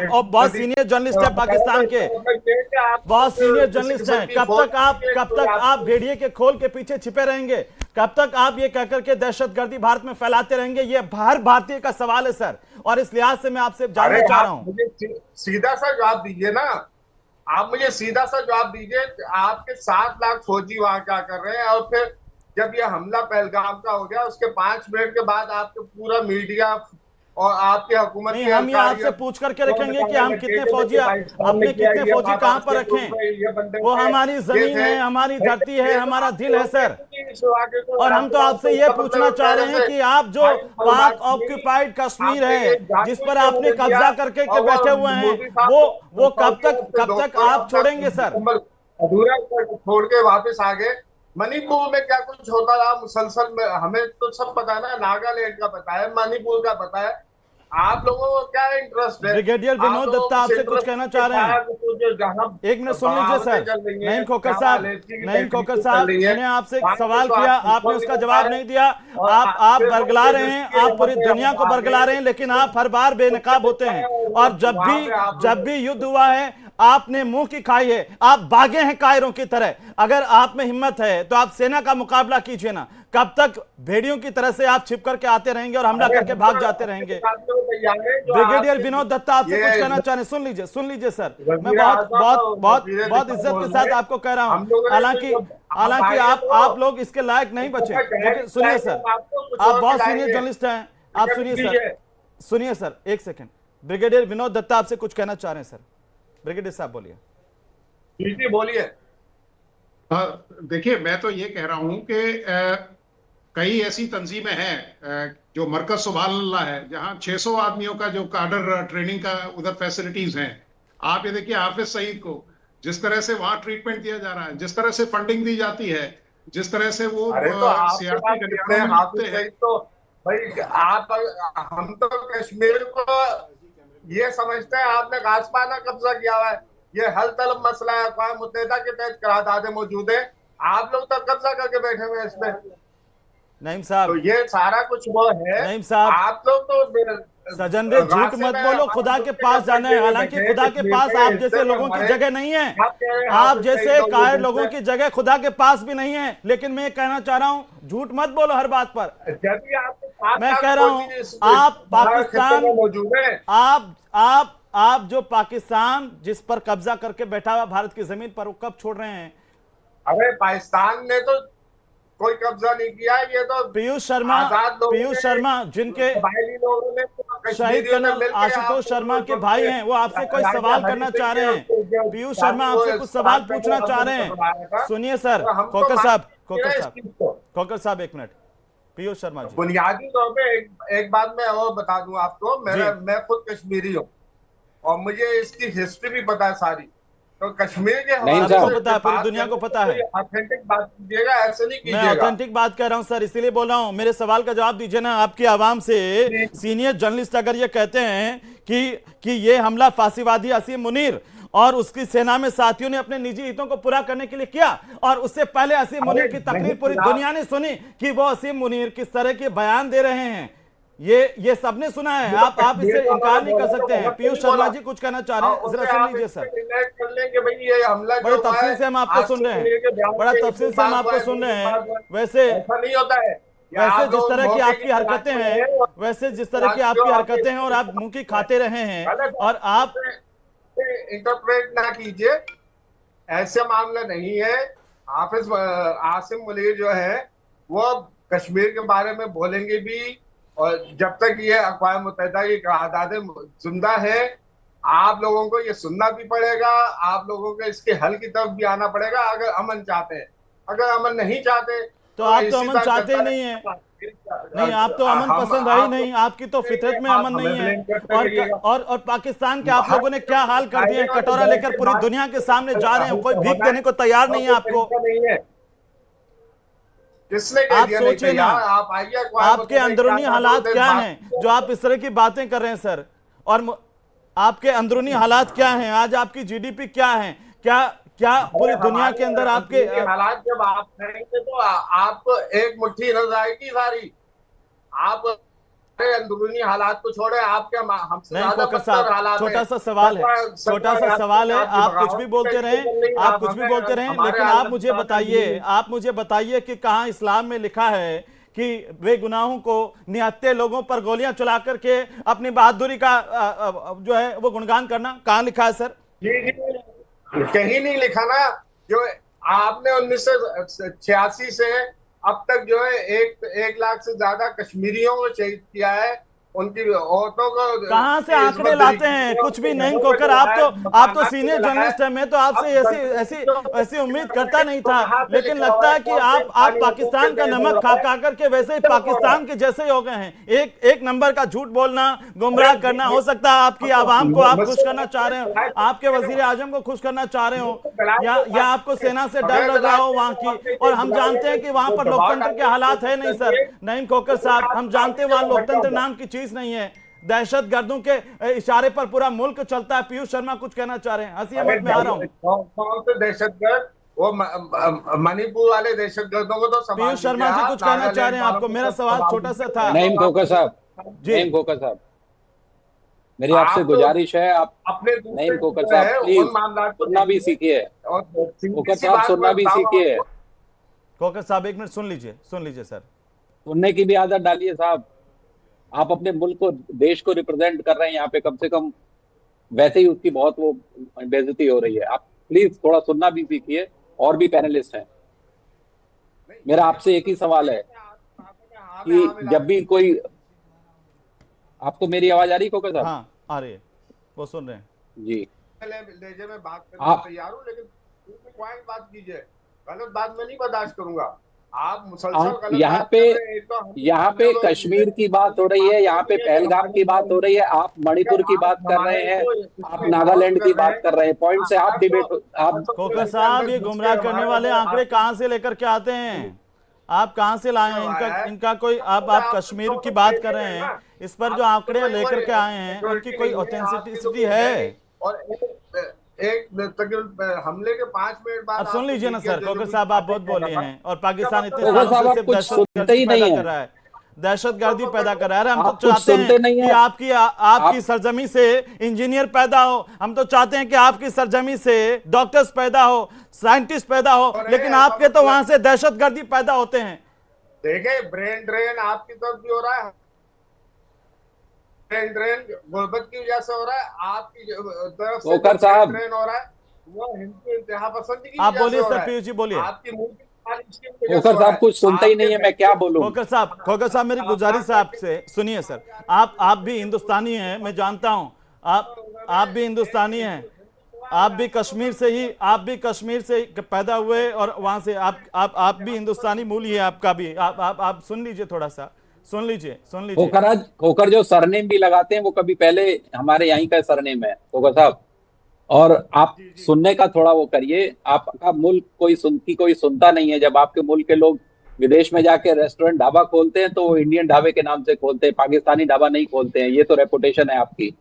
बहुत senior journalist है पाकिस्तान के, बहुत सीनियर जर्नलिस्ट हैं। कब तक आप भेड़िए के खोल के पीछे छिपे रहेंगे? कब तक आप ये कहकर के दहशतगर्दी भारत में फैलाते रहेंगे? ये हर भारतीय का सवाल है सर, और इस लिहाज से मैं आपसे जानना चाह रहा हूं। मुझे सीधा सा जवाब दीजिए ना, आप मुझे सीधा सा जवाब दीजिए। आपके 7 लाख फौजी वहां क्या कर रहे हैं? और फिर जब ये हमला पहलगाम का हो गया, उसके 5 मिनट के बाद आपके पूरा मीडिया और आपकी हुकूमत नहीं, के हम ये अधिकारी आपसे पूछ करके रखेंगे कि हम कितने फौजी, अपने कितने फौजी कहां पर रखें। वो हमारी जमीन है, हमारी धरती है, हमारा दिल है सर। और हम तो आपसे ये पूछना चाह रहे हैं कि आप जो पाक ऑक्यूपाइड कश्मीर है, जिस पर आपने कब्जा करके के बैठे हुए हैं, वो कब तक आप छोड़ेंगे सर? अधूरा छोड़ के वापस आ गए। मणिपुर में क्या कुछ होता रहा मुसलसल में, हमें तो सब पता है ना। नागालैंड का पता है, मणिपुर का पता है। आप लोगों को क्या इंटरेस्ट है? ब्रिगेडियर विनोद दत्ता आपसे कुछ कहना चाह रहे हैं, एक मिनट सुन लीजिए सर। नईम खोखर साहब, मैंने आपसे सवाल किया, आपने उसका जवाब नहीं दिया। आप बरगला रहे हैं, आप पूरी दुनिया को बरगला रहे हैं, लेकिन आप हर बार बेनकाब होते हैं। और जब भी युद्ध हुआ है, आपने मुंह की खाई है, आप भागे हैं कायरों की तरह। अगर आप में हिम्मत है तो आप सेना का मुकाबला कीजिए ना। कब तक भेड़ियों की तरह से आप छिप करके आते रहेंगे और हमला करके भाग जाते रहेंगे? ब्रिगेडियर विनोद दत्ता आपसे कुछ कहना चाह रहे हैं, सुन लीजिए सर। मैं बहुत इज्जत के साथ आपको कह रहा हूं, हालांकि आप लोग इसके लायक नहीं बचे। लेकिन सुनिए सर, आप बहुत सीनियर जर्नलिस्ट हैं, आप सुनिए सर, एक सेकंड। ब्रिगेडियर विनोद दत्ता आपसे कुछ कहना चाह रहे हैं सर। ब्रिगेडियर साहब बोलिए। जी बोलिए। देखिए, मैं तो ये कह रहा हूं कि कई ऐसी तंजीमें हैं जो मरकज सुबहानअल्लाह है, जहां 600 आदमियों का जो काडर ट्रेनिंग का उधर फैसिलिटीज हैं। आप ये देखिए, हाफिज सईद को जिस तरह से वहां ट्रीटमेंट दिया जा रहा है, जिस तरह से फंडिंग दी जाती है, जिस तरह से वो सियासी हैं। तो भाई हम तो कश्मीर को ये समझते हैं आपने घासपाना कब्जा किया हुआ है। ये हल तलब मसला है, अक़वाम मुत्तहिदा के तहत करारदादें मौजूद है। आप लोग तो कब्जा करके बैठे हुए हैं इसमें। नईम साहब, तो ये सारा कुछ वो है। नईम साहब, आप लोग तो सजनरे झूठ मत बोलो, खुदा के पास जाना है। हालांकि खुदा के पास आप जैसे लोगों की जगह नहीं है, आप जैसे कायर लोगों की जगह खुदा के पास भी नहीं है। लेकिन मैं कहना चाह रहा हूं, झूठ मत बोलो हर बात पर। मैं कह रहा हूं, आप पाकिस्तान, आप जो पाकिस्तान जिस पर कब्जा करके बैठा हुआ भारत की जमीन पर, वो कब छोड़ रहे हैं? अरे पाकिस्तान ने तो कोई कब्जा नहीं किया। ये तो पीयूष शर्मा जिनके शहीद कर्नल आशुतोष शर्मा के भाई हैं, वो आपसे कोई सवाल करना चाह रहे हैं। पीयूष शर्मा आपसे कुछ सवाल पूछना चाह रहे हैं। सुनिए सर, खोखर साहब एक मिनट। पीयूष शर्मा जी, बुनियादी तौर पे एक बात मैं और बता दूं आपको। मैं खुद कश्मीरी हूँ और मुझे इसकी हिस्ट्री भी पता है सारी। तो कश्मीर के हवाले से पता है, पूरी दुनिया को पता है। ऑथेंटिक बात कीजिएगा, ऐसे नहीं कीजिएगा। मैं ऑथेंटिक बात कह रहा हूं सर, इसीलिए बोल रहा हूं। मेरे सवाल का जवाब दीजिए ना। आपकी आवाम से सीनियर जर्नलिस्ट अगर ये कहते हैं कि ये हमला फांसीवादी असीम मुनीर और उसकी सेना में साथियों ने अपने निजी हितों को पूरा करने के लिए किया, और उससे पहले असीम मुनीर की तकरीर पूरी दुनिया ने सुनी कि वो असीम मुनीर किस तरह के बयान दे रहे हैं, ये सबने सुना है। आप इसे इनकार नहीं कर सकते हैं। पीयूष शर्मा जी कुछ कहना चाह रहे हैं, जरा सुन लीजिए सर। बड़े तफसील से हम आपको सुन रहे हैं, बड़ा तफसील से हम आपको सुन रहे हैं। वैसे नहीं होता है, जिस तरह की आपकी हरकतें हैं, और आप मुंह की खाते रहे हैं, और आप इंटरप्रेट ना कीजिए, ऐसे मामला नहीं है। हाफिज आसिम मुनीर जो है वो कश्मीर के बारे में बोलेंगे भी, और जब तक ये अक़वाम मुत्तहिदा की करारदादें जिंदा है, आप लोगों को ये सुनना भी पड़ेगा। आप लोगों को इसके हल की तरफ भी आना पड़ेगा अगर अमन चाहते हैं। अगर अमन नहीं चाहते तो आप तो अमन चाहते ही नहीं है। नहीं, आप तो अमन पसंद है ही नहीं, आपकी तो फितरत में अमन नहीं है। और पाकिस्तान के आप लोगों ने क्या हाल कर दिए, कटोरा लेकर पूरी दुनिया के सामने जा रहे हैं, कोई भीख देने को तैयार नहीं है आपको। आप सोचिए ना, आपके अंदरूनी हालात क्या हैं जो आप इस तरह की बातें कर रहे हैं सर। और आपके अंदरूनी हालात क्या हैं, आज आपकी जीडीपी क्या है, क्या पूरी दुनिया के अंदर आपके हालात जब आप कहेंगे तो आपको एक मुट्ठी नजर आएगी सारी। आप अंदरूनी हालात को छोड़े, आप क्या हमसे नहीं ज्यादा कोकर बदतर साहब, हालात छोटा हैं। सा सवाल है, छोटा सा सवाल है, आपकी आप कुछ बगावत भी बोलते रहें, आप कुछ भी बोलते रहें, हमारे लेकिन आप मुझे आलम बताइए, आप मुझे बताइए कि कहाँ इस्लाम में लिखा है कि वे गुनाहों को, निहत्थे लोगों पर गोलियां चला करके अपनी बहादुरी का जो है वो गुणगान करना, कहाँ लिखा है सर? जी जी, कहीं नहीं लिखा ना। जो आपने 1986 से अब तक जो है 1 लाख से ज्यादा कश्मीरियों को शहीद किया है, उनकी औरतों को कहां से आंकड़े लाते हैं? कुछ भी नहीं कोकर, आप तो सीनियर जर्नलिस्ट हैं, मैं तो आपसे ऐसी ऐसी ऐसी उम्मीद करता नहीं था, लेकिन लगता है कि आप पाकिस्तान का नमक खा खा करके वैसे ही पाकिस्तान के जैसे ही हो गए हैं। एक नंबर का झूठ बोलना, गुमराह करना। हो सकता है आपकी आवाम को आप खुश करना चाह रहे हो, आपके वजीर आजम को खुश करना चाह रहे हो, या आपको सेना से डर लग रहा हो वहां की। और हम जानते हैं कि वहां पर लोकतंत्र के हालात है नहीं सर, नईम खोकर साहब, हम जानते हैं वहां लोकतंत्र नाम की चीज नहीं है, दहशतगर्दों के इशारे पर पूरा मुल्क चलता है। पीयूष शर्मा कुछ कहना चाह रहे हैं, हंसी मत में आ रहा हूं। कौन से दहशतगर्द? वो मणिपुर वाले दहशतगर्दों को तो पीयूष शर्मा जी कुछ कहना चाह रहे हैं आपको? मेरा सवाल छोटा सा था। नईम खोकर साहब, नईम खोकर साहब, मेरी आपसे गुजारिश है, आप अपने नईम खोकर साहब प्लीज सुनना भी सीखिए। खोकर साहब सुनना भी सीखिए। खोकर साहब 1 मिनट सुन लीजिए सर। सुनने की भी आदत डालिए साहब। आप अपने मुल्क को, देश को रिप्रेजेंट कर रहे हैं यहाँ पे, कम से कम वैसे ही उसकी बहुत वो बेइज्जती हो रही है। आप प्लीज थोड़ा सुनना भी सीखिए। और भी पैनलिस्ट हैं, मेरा आपसे एक ही सवाल है कि जब भी कोई, आपको मेरी आवाज आ रही है खोकर साहब? हाँ आ रही है, वो सुन रहे हैं जी। लहजे में बात करने को तैयार हूँ, लेकिन पॉइंट बात कीजिए। गलत बात मैं नहीं बर्दाश्त करूंगा। आप मुसलसल यहाँ पे कश्मीर की बात हो रही है, यहाँ पे पहलगाम की बात हो रही है, आप मणिपुर की बात कर रहे हैं, आप नागालैंड की बात कर रहे हैं। पॉइंट से आप डिबेट, आप खोकर साहब ये गुमराह करने वाले आंकड़े कहां से लेकर के आते हैं? आप कहां से लाए हैं इनका कोई? आप कश्मीर की बात कर रहे हैं, इस पर जो आंकड़े लेकर के आए हैं उनकी कोई ऑथेंटिसिटी है? और एक हमले के 5 मिनट बाद अब सुन लीजिए ना सर, खोकर साहब आप बहुत बोले हैं, और पाकिस्तान इतने खोकर सालों साहब से आप सिर्फ कुछ सुनते ही नहीं कर रहा है, दहशतगर्दी पैदा कर रहा है। हम आप तो कुछ चाहते सुनते हैं नहीं कि हैं। आपकी सरजमी से इंजीनियर पैदा हो, हम तो चाहते हैं कि आपकी सरजमी से डॉक्टर्स पैदा हो, साइंटिस्ट पैदा हो, लेकिन आपके तो वहां से दहशतगर्दी पैदा होते हैं। देखे, ब्रेन ड्रेन आपकी तरफ भी हो रहा है, ब्रेन ड्रेन गुर्बत की वजह से हो रहा है, आपकी तरफ से खोकर साहब ड्रेन हो रहा है वो हिंदू इंतहा पसंदी की आप वजह से बोलिए हो सर, रहा है। पीयूष जी बोलिए। आपकी मुंह की मालिश की वजह से खोकर हो रहा साहब है। कुछ सुनते ही नहीं है, मैं क्या बोलूं? खोकर साहब मेरी गुजारिश है आपसे, सुनिए सर। आप भी हिंदुस्तानी हैं, मैं जानता हूं, आप भी हिंदुस्तानी हैं, आप भी कश्मीर से ही पैदा हुए, और वहां से आप भी हिंदुस्तानी मूल ही है आपका भी। आप सुन लीजिए, थोड़ा सा सुन लीजिए। खोकर जो सरनेम भी लगाते हैं वो कभी पहले हमारे यहीं का सरनेम है खोकर साहब। और आप सुनने का थोड़ा वो करिए। आपका मुल्क कोई सुनता नहीं है। जब आपके मुल्क के लोग विदेश में जाके रेस्टोरेंट ढाबा खोलते हैं तो वो इंडियन ढाबे के नाम से खोलते हैं, पाकिस्तानी ढाबा नहीं खोलते हैं। ये तो रेपुटेशन है आपकी।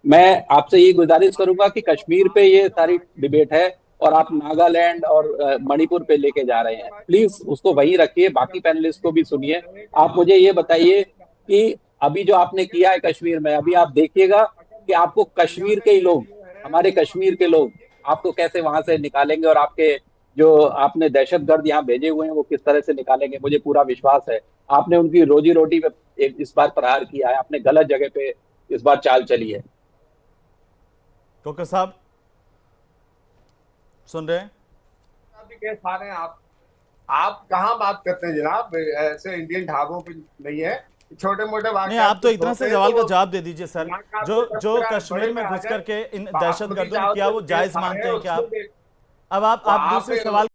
मैं आपसे ये गुजारिश करूंगा कि कश्मीर पे ये सारी डिबेट है और आप नागालैंड और मणिपुर पे लेके जा रहे हैं, प्लीज उसको वहीं रखिए। बाकी पैनलिस्ट को भी सुनिए। आप मुझे ये बताइए कि अभी जो आपने किया है कश्मीर में, अभी आप देखिएगा कि आपको कश्मीर के ही लोग, हमारे कश्मीर के लोग आपको कैसे वहां से निकालेंगे, और आपके जो आपने दहशतगर्द यहाँ भेजे हुए हैं वो किस तरह से निकालेंगे। मुझे पूरा विश्वास है आपने उनकी रोजी रोटी पे इस बार प्रहार किया है, आपने गलत जगह पे इस बार चाल चली है। खोकर साहब सुन रहे हैं? खा रहे हैं आप कहाँ बात करते हैं जनाब? ऐसे इंडियन ढाबों पे नहीं है, छोटे मोटे नहीं, आप तो इतना से सवाल का जवाब दे दीजिए सर। जो कश्मीर में घुस करके इन दहशतगर्दों ने किया वो जायज मानते हैं क्या आप? अब आप दूसरे सवाल